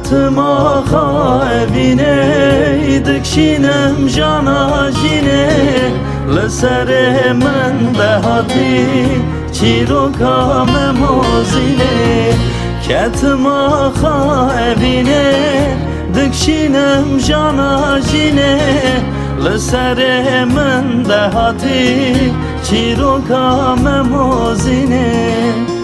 کتما خواهینه دکشینم جانا جینه لسر من دهاتی چیروکا مموزینه کتما خواهینه دکشینم جانا جینه لسر من دهاتی چیروکا مموزینه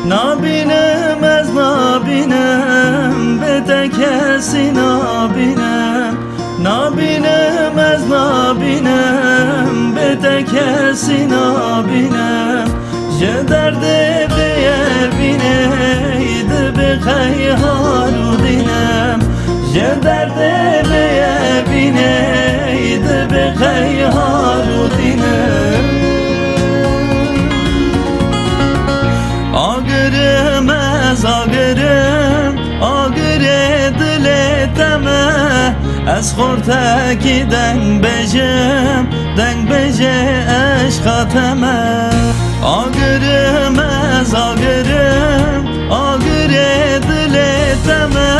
نابینم از نابینم بده کسی نابینم نابینم از نابینم بده کسی نابینم جه درد بیر بینه ایده به خیهارو دینم جه درد بیر بینه ایده به خیهارو دینم آگرم از آگرم آگره دلتمه از خورتکی دنگ بجم دنگ بجه عشقاتمه آگرم از آگرم آگره دلتمه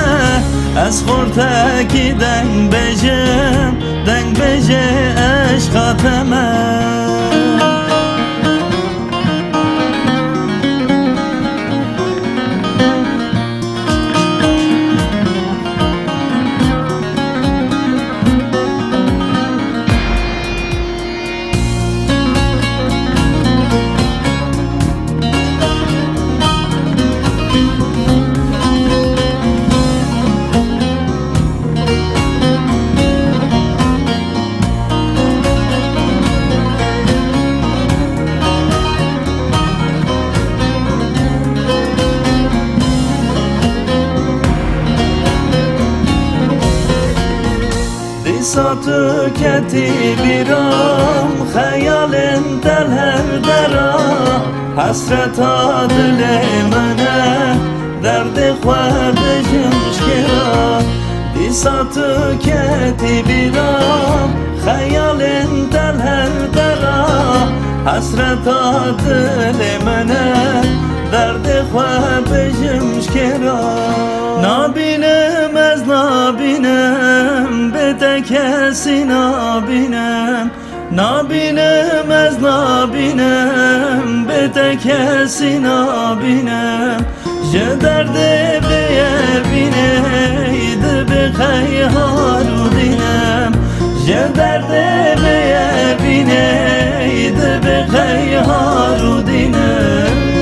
از خورتکی دنگ بجم دنگ بجه عشقاتمه ساتو کتی بیرام خیالن دل هر درا حسرتا دل منه درد خواه بجمش کرا دی ساتو کتی بیرام خیالن دل هر درا حسرتا دل منه درد خواه بجمش کرا نابینم از نابینم بده کسی نابینم نابینم از نابینم بده کسی نابینم جه درد بیر بینه ایده به خیهارو دینم جه درد بیر بینه ایده به خیهارو دینم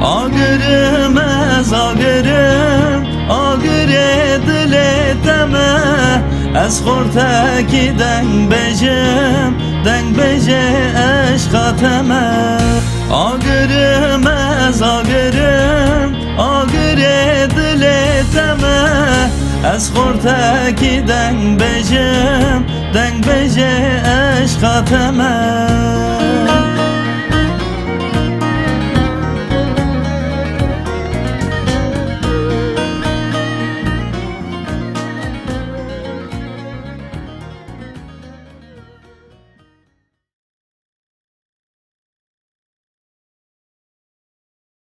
آگرم از آگرم آگره دلتمه از خورتکی دنگ بجم دنگ بجه عشقاتمه آگرم از آگرم آگره دلتمه از خورتکی دنگ بجم دنگ بجه عشقاتمه